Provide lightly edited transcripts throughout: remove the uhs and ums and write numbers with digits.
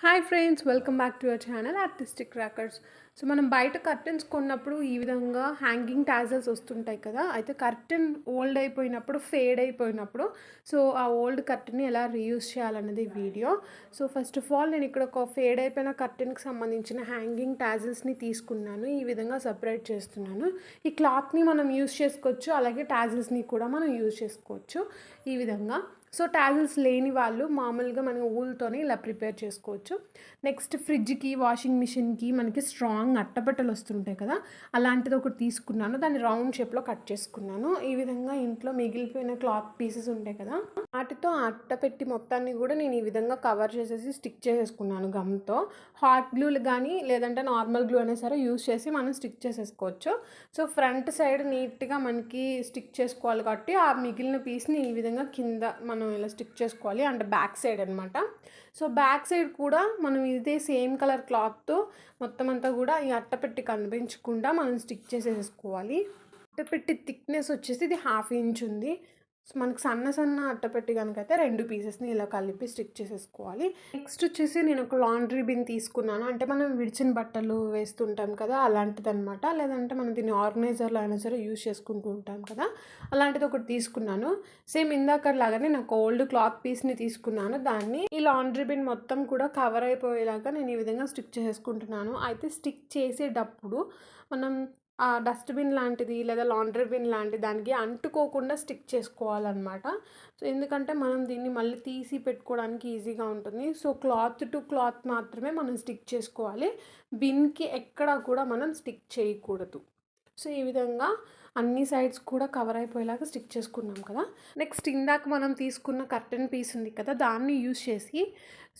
Hi friends, welcome back to your channel artistic crackers. So మనం బయట curtains కొన్నప్పుడు ఈ విధంగా హ్యాంగింగ్ టాజల్స్ వస్తుంటాయి కదా. అయితే కర్టెన్ ఓల్డ్ అయిపోయినప్పుడు, ఫేడ్ అయిపోయినప్పుడు సో ఆ ఓల్డ్ కర్టెన్ని ఎలా రీయూజ్ చేయాలన్నది video. So first of all నేను ఇక్కడ ఒక ఫేడ్ అయిపోయిన కర్టెన్కి సంబంధించిన హ్యాంగింగ్ టాజల్స్ని తీసుకున్నాను. ఈ విధంగా సపరేట్ చేస్తున్నాను. ఈ క్లాత్ని మనం యూజ్ చేసుకోవచ్చు, అలాగే టాజల్స్ని కూడా మనం యూజ్ చేసుకోవచ్చు ఈ విధంగా. సో టాజల్స్ లేని వాళ్ళు మామూలుగా మనం ఊల్తోనే ఇలా ప్రిపేర్ చేసుకోవచ్చు. నెక్స్ట్ ఫ్రిడ్జ్కి, వాషింగ్ మిషన్కి మనకి స్ట్రాంగ్ అట్టపెట్టెలు వస్తుంటాయి కదా, అలాంటిది ఒకటి తీసుకున్నాను. దాన్ని రౌండ్ షేప్లో కట్ చేసుకున్నాను. ఈ విధంగా ఇంట్లో మిగిలిపోయిన క్లాత్ పీసెస్ ఉంటాయి కదా, వాటితో అట్టపెట్టి మొత్తాన్ని కూడా నేను ఈ విధంగా కవర్ చేసేసి స్టిక్ చేసేసుకున్నాను గమ్తో. హాట్ గ్లూలు కానీ లేదంటే నార్మల్ గ్లూ అయినా సరే యూస్ చేసి మనం స్టిక్ చేసేసుకోవచ్చు. సో ఫ్రంట్ సైడ్ నీట్గా మనకి స్టిక్ చేసుకోవాలి కాబట్టి ఆ మిగిలిన పీస్ని ఈ విధంగా కింద మనం ఇలా స్టిక్ చేసుకోవాలి, అంటే బ్యాక్ సైడ్ అనమాట. సో బ్యాక్ సైడ్ కూడా మనం ఇదే సేమ్ కలర్ క్లాత్తో మొత్తం అంతా కూడా ఈ అట్టపెట్టి కనిపించకుండా మనం స్టిక్ చేసేసుకోవాలి. అట్టపెట్టి థిక్నెస్ వచ్చేసి ఇది 1/2 ఇంచ్ ఉంది. మనకు సన్న అట్టపెట్టి కనుక అయితే 2 పీసెస్ని ఇలా కలిపి స్టిక్ చేసేసుకోవాలి. నెక్స్ట్ వచ్చేసి నేను ఒక లాండ్రీ బిన్ తీసుకున్నాను. అంటే మనం విడిచిన బట్టలు వేస్తుంటాం కదా, అలాంటిది అనమాట. లేదంటే మనం దీన్ని ఆర్గనైజర్లో అయినా సరే యూజ్ చేసుకుంటూ ఉంటాం కదా, అలాంటిది ఒకటి తీసుకున్నాను. సేమ్ ఇందాకలాగానే నాకు ఓల్డ్ క్లాత్ పీస్ని తీసుకున్నాను. దాన్ని ఈ లాండ్రీ బిన్ మొత్తం కూడా కవర్ అయిపోయేలాగా నేను ఈ విధంగా స్టిక్ చేసుకుంటున్నాను. అయితే స్టిక్ చేసేటప్పుడు మనం ఆ డస్ట్‌బిన్ లాంటిది లేదా లాండ్రీ బిన్ లాంటి దానికి అంటుకోకుండా స్టిక్ చేసుకోవాలన్నమాట. సో ఎందుకంటే మనం దీన్ని మళ్ళీ తీసి పెట్టుకోవడానికి ఈజీగా ఉంటుంది. సో క్లాత్ టు క్లాత్ మాత్రమే మనం స్టిక్ చేసుకోవాలి. బిన్‌కి ఎక్కడా కూడా మనం స్టిక్ చేయకూడదు. సో ఈ విధంగా అన్ని సైడ్స్ కూడా కవర్ అయిపోయేలాగా స్టిక్ చేసుకున్నాం కదా. నెక్స్ట్ ఇందాక మనం తీసుకున్న కర్టెన్ పీస్ ఉంది కదా, దాన్ని యూజ్ చేసి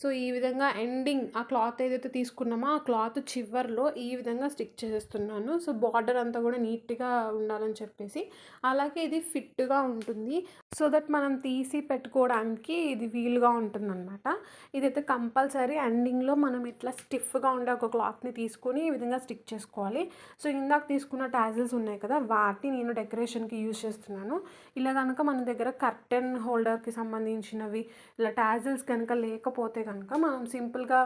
సో ఈ విధంగా ఎండింగ్ ఆ క్లాత్ ఏదైతే తీసుకున్నామో ఆ క్లాత్ చివర్లో ఈ విధంగా స్టిక్ చేసేస్తున్నాను. సో బార్డర్ అంతా కూడా నీట్గా ఉండాలని చెప్పేసి, అలాగే ఇది ఫిట్గా ఉంటుంది. సో దట్ మనం తీసి పెట్టుకోవడానికి ఇది వీలుగా ఉంటుందన్నమాట. ఇదైతే కంపల్సరీ ఎండింగ్లో మనం ఇట్లా స్టిఫ్గా ఉండే ఒక క్లాత్ని తీసుకొని ఈ విధంగా స్టిక్ చేసుకోవాలి. సో ఇందాక తీసుకున్న టాజిల్స్ ఉన్నాయి కదా, వాటిని నేను డెకరేషన్కి యూజ్ చేస్తున్నాను. ఇలా కనుక మన దగ్గర కర్టెన్ హోల్డర్కి సంబంధించినవి ఇలా టాజిల్స్ కనుక లేకపోతే కనుక మనం సింపుల్గా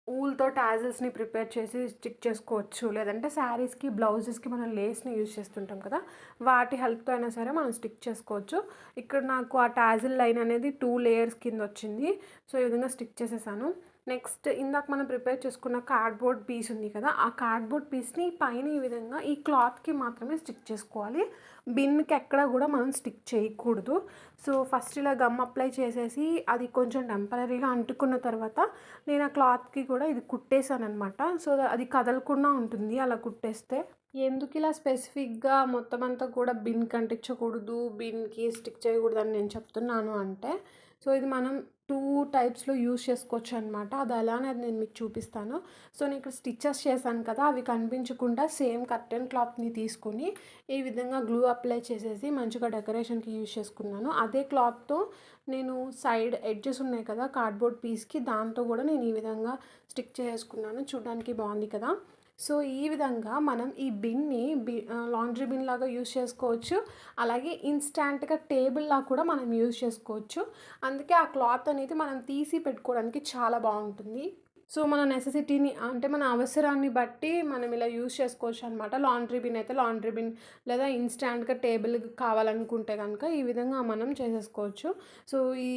ఊల్తో టాజిల్స్ని ప్రిపేర్ చేసి స్టిక్ చేసుకోవచ్చు. లేదంటే శారీస్కి, బ్లౌజెస్కి మనం లేస్ని యూజ్ చేస్తుంటాం కదా, వాటి హెల్ప్తో అయినా సరే మనం స్టిక్ చేసుకోవచ్చు. ఇక్కడ నాకు ఆ టాజిల్ లైన్ అనేది 2 లేయర్స్ కింద వచ్చింది. సో ఈ విధంగా స్టిక్ చేసేసాను. నెక్స్ట్ ఇందాక మనం ప్రిపేర్ చేసుకున్న కార్డ్బోర్డ్ పీస్ ఉంది కదా, ఆ కార్డ్బోర్డ్ పీస్ని పైన ఈ విధంగా ఈ క్లాత్కి మాత్రమే స్టిక్ చేసుకోవాలి. బిన్కి ఎక్కడ కూడా మనం స్టిక్ చేయకూడదు. సో ఫస్ట్ ఇలా గమ్ అప్లై చేసేసి అది కొంచెం టెంపరీగా అంటుకున్న తర్వాత నేను ఆ క్లాత్కి కూడా ఇది కుట్టేసాను అనమాట. సో అది కదలకుండా ఉంటుంది అలా కుట్టేస్తే. ఎందుకు ఇలా స్పెసిఫిక్గా మొత్తం అంతా కూడా బిన్కి అంటించకూడదు, బిన్కి స్టిక్ చేయకూడదు అని నేను చెప్తున్నాను అంటే, సో ఇది మనం 2 టైప్స్లో యూజ్ చేసుకోవచ్చు అనమాట. అది ఎలా అనేది నేను మీకు చూపిస్తాను. సో నేను ఇక్కడ స్టిచెస్ చేశాను కదా, అవి కనిపించకుండా సేమ్ కర్టెన్ క్లాత్ని తీసుకొని ఈ విధంగా గ్లూ అప్లై చేసేసి మంచిగా డెకరేషన్కి యూజ్ చేసుకున్నాను. అదే క్లాత్తో నేను సైడ్ ఎడ్జెస్ ఉన్నాయి కదా కార్డ్బోర్డ్ పీస్కి, దాంతో కూడా నేను ఈ విధంగా స్టిక్ చేసుకున్నాను. చూడడానికి బాగుంది కదా. సో ఈ విధంగా మనం ఈ బిన్ని లాండ్రీ బిన్ లాగా యూజ్ చేసుకోవచ్చు, అలాగే ఇన్స్టాంట్గా టేబుల్లా కూడా మనం యూజ్ చేసుకోవచ్చు. అందుకే ఆ క్లాత్ అనేది మనం తీసి పెట్టుకోవడానికి చాలా బాగుంటుంది. సో మన నెసెసిటీని అంటే మన అవసరాన్ని బట్టి మనం ఇలా యూజ్ చేసుకోవచ్చు అనమాట. లాండ్రీ బిన్ అయితే లాండ్రీ బిన్, లేదా ఇన్స్టాంట్గా టేబుల్ కావాలనుకుంటే కనుక ఈ విధంగా మనం చేసేసుకోవచ్చు. సో ఈ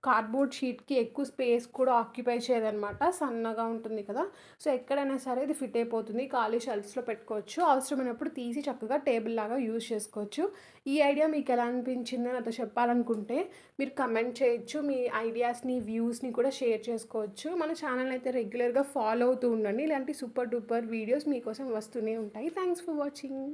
కార్డ్బోర్డ్ షీట్కి ఎక్కువ స్పేస్ కూడా ఆక్యుపై చేయదనమాట, సన్నగా ఉంటుంది కదా. సో ఎక్కడైనా సరే ఇది ఫిట్ అయిపోతుంది, ఖాళీ షెల్ఫ్స్లో పెట్టుకోవచ్చు. అవసరమైనప్పుడు తీసి చక్కగా టేబుల్ లాగా యూజ్ చేసుకోవచ్చు. ఈ ఐడియా మీకు ఎలా అనిపించిందో నాతో చెప్పాలనుకుంటే మీరు కమెంట్ చేయొచ్చు. మీ ఐడియాస్ని, వ్యూస్ని కూడా షేర్ చేసుకోవచ్చు. మన ఛానల్ అయితే రెగ్యులర్గా ఫాలో అవుతూ ఉండండి. ఇలాంటి సూపర్ డూపర్ వీడియోస్ మీకోసం వస్తూనే ఉంటాయి. Thanks for watching.